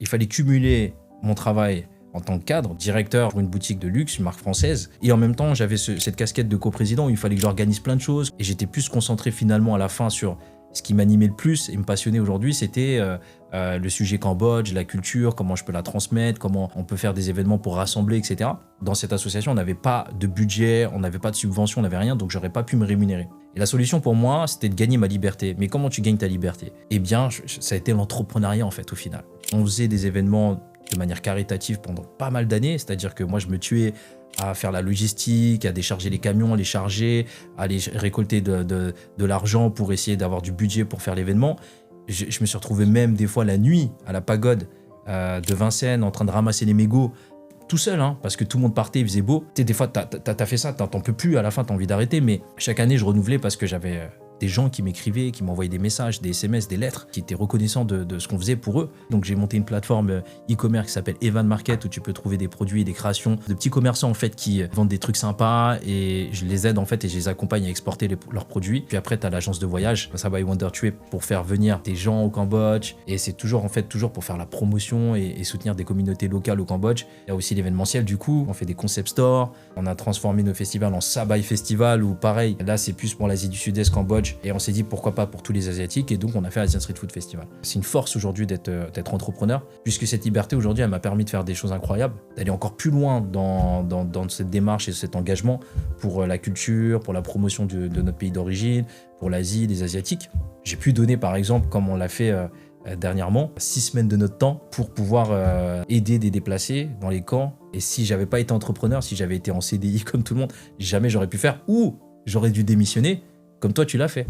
fallait cumuler mon travail en tant que cadre, directeur pour une boutique de luxe, une marque française. Et en même temps, j'avais cette casquette de coprésident où il fallait que j'organise plein de choses. Et j'étais plus concentré finalement à la fin sur ce qui m'animait le plus et me passionnait aujourd'hui, c'était le sujet Cambodge, la culture, comment je peux la transmettre, comment on peut faire des événements pour rassembler, etc. Dans cette association, on n'avait pas de budget, on n'avait pas de subvention, on n'avait rien, donc j'aurais pas pu me rémunérer. Et la solution pour moi, c'était de gagner ma liberté. Mais comment tu gagnes ta liberté? Eh bien, ça a été l'entrepreneuriat en fait au final. On faisait des événements de manière caritative pendant pas mal d'années, c'est-à-dire que moi je me tuais à faire la logistique, à décharger les camions, à les charger, à aller récolter de l'argent pour essayer d'avoir du budget pour faire l'événement. Je me suis retrouvé même des fois la nuit à la pagode de Vincennes en train de ramasser les mégots tout seul, hein, parce que tout le monde partait, il faisait beau. Tu sais, des fois, t'as fait ça, t'en peux plus, à la fin, t'as envie d'arrêter, mais chaque année, je renouvelais parce que j'avais des gens qui m'écrivaient, qui m'envoyaient des messages, des SMS, des lettres, qui étaient reconnaissants de ce qu'on faisait pour eux. Donc j'ai monté une plateforme e-commerce qui s'appelle Evan Market, où tu peux trouver des produits et des créations de petits commerçants en fait qui vendent des trucs sympas, et je les aide en fait et je les accompagne à exporter leurs produits. Puis après, tu as l'agence de voyage, Sabai Wonder Trip, pour faire venir des gens au Cambodge, et c'est toujours pour faire la promotion et soutenir des communautés locales au Cambodge. Il y a aussi l'événementiel, du coup, on fait des concept stores, on a transformé nos festivals en Sabai Festival, où pareil, là c'est plus pour l'Asie du Sud-Est, Cambodge. Et on s'est dit pourquoi pas pour tous les Asiatiques, et donc on a fait Asian Street Food Festival. C'est une force aujourd'hui d'être entrepreneur, puisque cette liberté aujourd'hui, elle m'a permis de faire des choses incroyables, d'aller encore plus loin dans cette démarche et cet engagement pour la culture, pour la promotion de notre pays d'origine, pour l'Asie, les Asiatiques. J'ai pu donner par exemple, comme on l'a fait dernièrement, 6 semaines de notre temps pour pouvoir aider des déplacés dans les camps. Et si j'avais pas été entrepreneur, si j'avais été en CDI comme tout le monde, jamais j'aurais pu faire, ou j'aurais dû démissionner comme toi tu l'as fait.